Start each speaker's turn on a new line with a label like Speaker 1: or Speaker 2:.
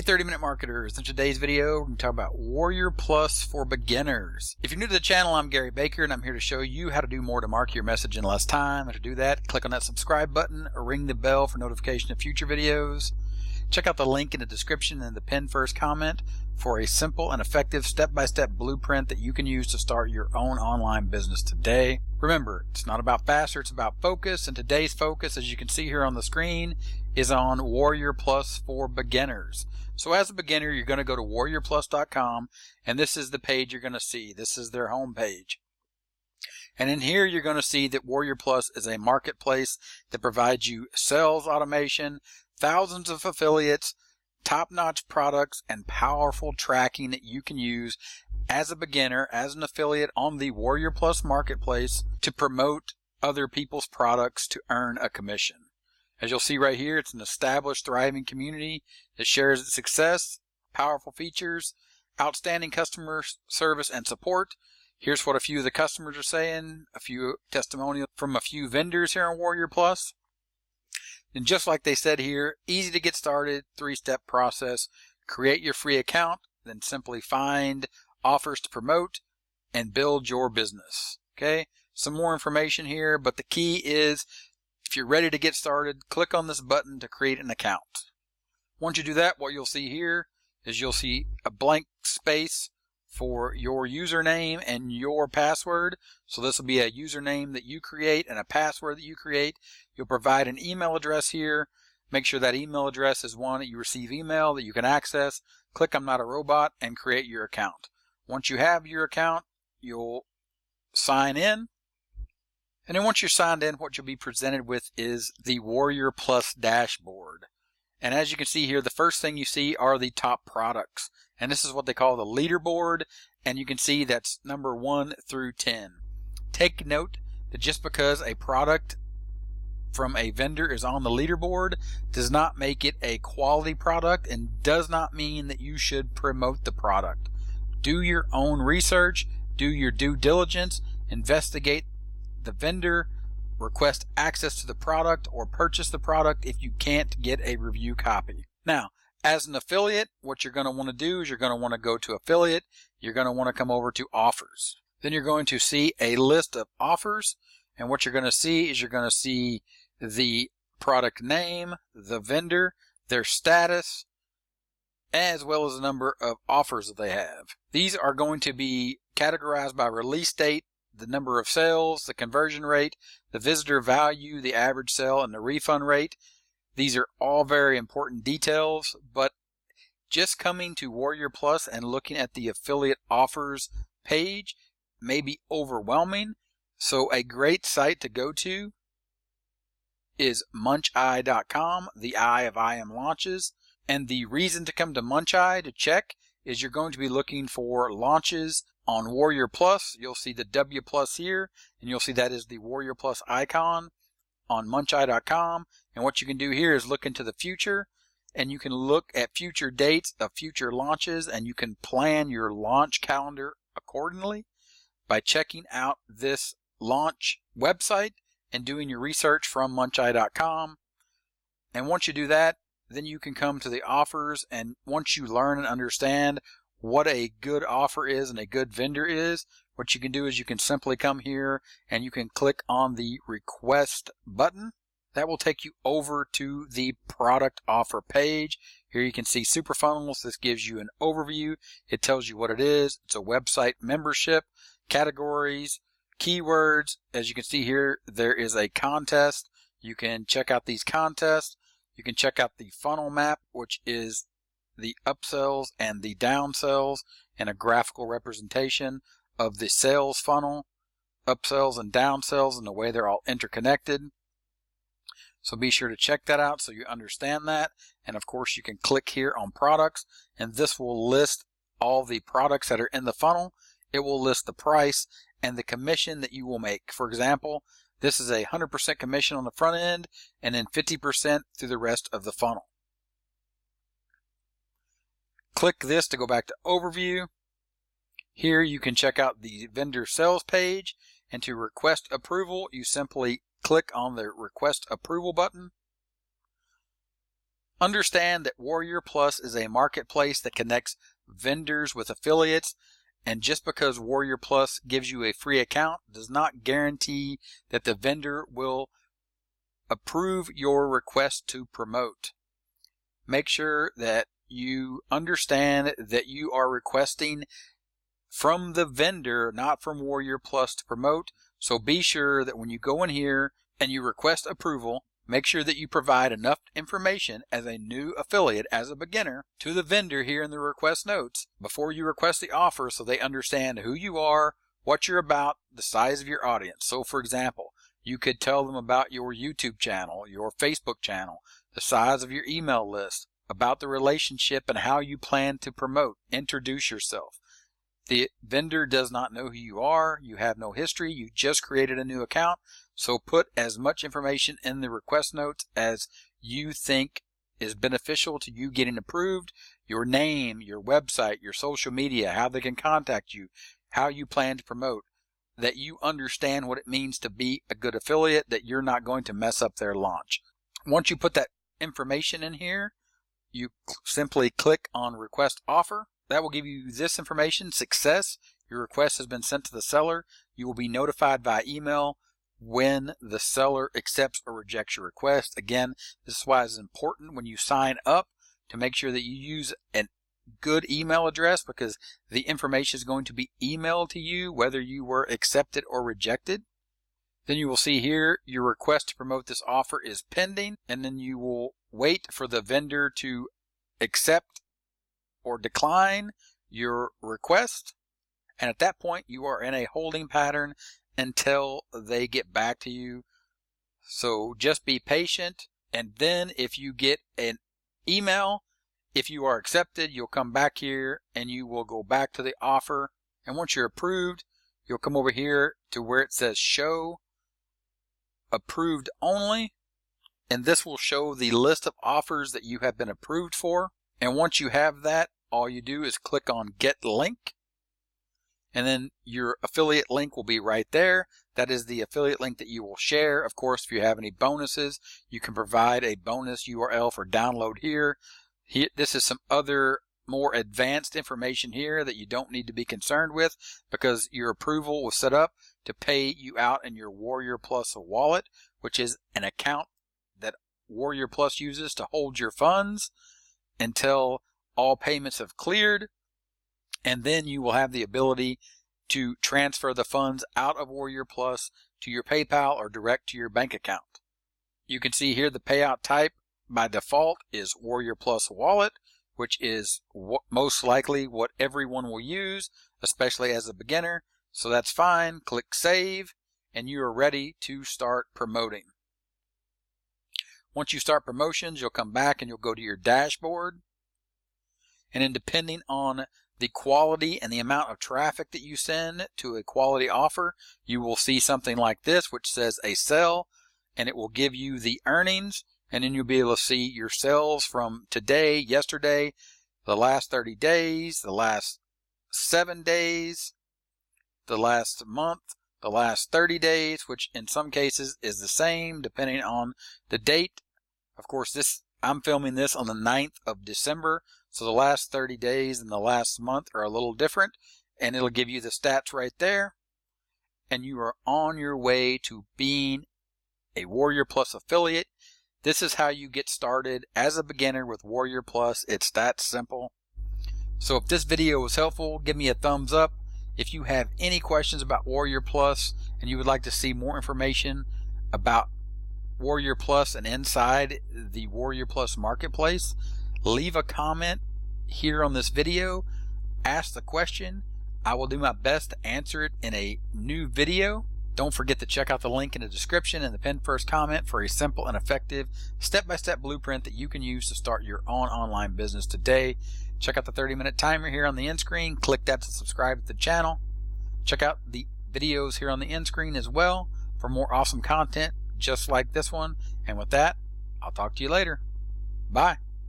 Speaker 1: Hey 30-minute marketers, in today's video we're going to talk about Warrior Plus for beginners. If you're new to the channel, I'm Gary Baker and I'm here to show you how to do more to market your message in less time. And to do that, click on that subscribe button or ring the bell for notification of future videos. Check out the link in the description and the pinned first comment for a simple and effective step-by-step blueprint that you can use to start your own online business today. Remember, it's not about faster, it's about focus, and today's focus, as you can see here on the screen, is on Warrior Plus for beginners. So as a beginner, you're going to go to warriorplus.com, and this is the page you're going to see. This is their home page. And in here, you're going to see that Warrior Plus is a marketplace that provides you sales automation, thousands of affiliates, top-notch products, and powerful tracking that you can use as a beginner, as an affiliate on the Warrior Plus marketplace to promote other people's products to earn a commission. As you'll see right here, it's an established, thriving community that shares its success, powerful features, outstanding customer service and support. Here's what a few of the customers are saying, a few testimonials from a few vendors here on Warrior Plus. And just like they said here, easy to get started, 3-step process. Create your free account, then simply find offers to promote and build your business. Okay, some more information here, but the key is if you're ready to get started, click on this button to create an account. Once you do that, what you'll see here is you'll see a blank space for your username and your password. So this will be a username that you create and a password that you create. You'll provide an email address here. Make sure that email address is one that you receive email that you can access. Click I'm not a robot and create your account. Once you have your account, you'll sign in. And then once you're signed in, what you'll be presented with is the Warrior Plus dashboard. And as you can see here, the first thing you see are the top products. And this is what they call the leaderboard. And you can see that's number 1 through 10. Take note that just because a product from a vendor is on the leaderboard does not make it a quality product and does not mean that you should promote the product. Do your own research, do your due diligence, investigate the vendor, request access to the product or purchase the product if you can't get a review copy. Now, as an affiliate, what you're going to want to do is you're going to want to go to affiliate. You're going to want to come over to offers. Then you're going to see a list of offers. And what you're going to see is you're going to see the product name, the vendor, their status, as well as the number of offers that they have. These are going to be categorized by release date, the number of sales, the conversion rate, the visitor value, the average sale, and the refund rate. These are all very important details, but just coming to Warrior Plus and looking at the affiliate offers page may be overwhelming. So a great site to go to is muncheye.com, the I of I am launches. And the reason to come to Muncheye to check is you're going to be looking for launches on Warrior Plus. You'll see the W Plus here, and you'll see that is the Warrior Plus icon on muncheye.com. And what you can do here is look into the future, and you can look at future dates of future launches, and you can plan your launch calendar accordingly by checking out this launch website and doing your research from muncheye.com. And once you do that, then you can come to the offers, and once you learn and understand what a good offer is and a good vendor is, what you can do is you can simply come here and you can click on the request button. That will take you over to the product offer page. Here you can see Super Funnels. This gives you an overview. It tells you what it is. It's a website membership, categories, keywords. As you can see here, there is a contest. You can check out these contests. You can check out the funnel map, which is the upsells and the downsells, and a graphical representation of the sales funnel, upsells and downsells, and the way they're all interconnected. So be sure to check that out so you understand that. And of course, you can click here on products, and this will list all the products that are in the funnel. It will list the price and the commission that you will make. For example, this is a 100% commission on the front end and then 50% through the rest of the funnel. Click this to go back to overview. Here you can check out the vendor sales page, and to request approval, you simply click on the request approval button. Understand that Warrior Plus is a marketplace that connects vendors with affiliates, and just because Warrior Plus gives you a free account does not guarantee that the vendor will approve your request to promote. Make sure that you understand that you are requesting from the vendor, not from Warrior Plus to promote. So be sure that when you go in here and you request approval, make sure that you provide enough information as a new affiliate, as a beginner, to the vendor here in the request notes before you request the offer, so they understand who you are, what you're about, the size of your audience. So for example, you could tell them about your YouTube channel, your Facebook channel, the size of your email list, about the relationship and how you plan to promote. Introduce yourself. The vendor does not know who you are. You have no history. You just created a new account. So put as much information in the request notes as you think is beneficial to you getting approved. Your name, your website, your social media, how they can contact you, how you plan to promote, that you understand what it means to be a good affiliate, that you're not going to mess up their launch. Once you put that information in here, you simply click on Request Offer. That will give you this information: success. Your request has been sent to the seller. You will be notified by email when the seller accepts or rejects your request. Again, this is why it's important when you sign up to make sure that you use a good email address, because the information is going to be emailed to you whether you were accepted or rejected. Then you will see here your request to promote this offer is pending, and then you will wait for the vendor to accept or decline your request. And at that point, you are in a holding pattern until they get back to you. So just be patient. And then if you get an email, if you are accepted, you'll come back here and you will go back to the offer. And once you're approved, you'll come over here to where it says Show Approved Only. And this will show the list of offers that you have been approved for. And once you have that, all you do is click on Get Link. And then your affiliate link will be right there. That is the affiliate link that you will share. Of course, if you have any bonuses, you can provide a bonus URL for download here. This is some other more advanced information here that you don't need to be concerned with, because your approval was set up to pay you out in your Warrior Plus wallet, which is an account that Warrior Plus uses to hold your funds until all payments have cleared. And then you will have the ability to transfer the funds out of Warrior Plus to your PayPal or direct to your bank account. You can see here the payout type by default is Warrior Plus Wallet, which is most likely what everyone will use, especially as a beginner. So that's fine. Click Save, and you are ready to start promoting. Once you start promotions, you'll come back and you'll go to your dashboard. And then depending on the quality and the amount of traffic that you send to a quality offer, you will see something like this, which says a sell, and it will give you the earnings. And then you'll be able to see your sales from today, yesterday, the last 30 days, the last 7 days, the last month, the last 30 days, which in some cases is the same depending on the date. Of course, I'm filming this on the 9th of December, so the last 30 days and the last month are a little different, and it'll give you the stats right there. And you are on your way to being a Warrior Plus affiliate. This is how you get started as a beginner with Warrior Plus. It's that simple. So if this video was helpful, give me a thumbs up. If you have any questions about Warrior Plus and you would like to see more information about Warrior Plus and inside the Warrior Plus marketplace, leave a comment here on this video. Ask the question. I will do my best to answer it in a new video. Don't forget to check out the link in the description and the pinned first comment for a simple and effective step-by-step blueprint that you can use to start your own online business today. Check out the 30-minute timer here on the end screen. Click that to subscribe to the channel. Check out the videos here on the end screen as well for more awesome content just like this one. And with that, I'll talk to you later. Bye.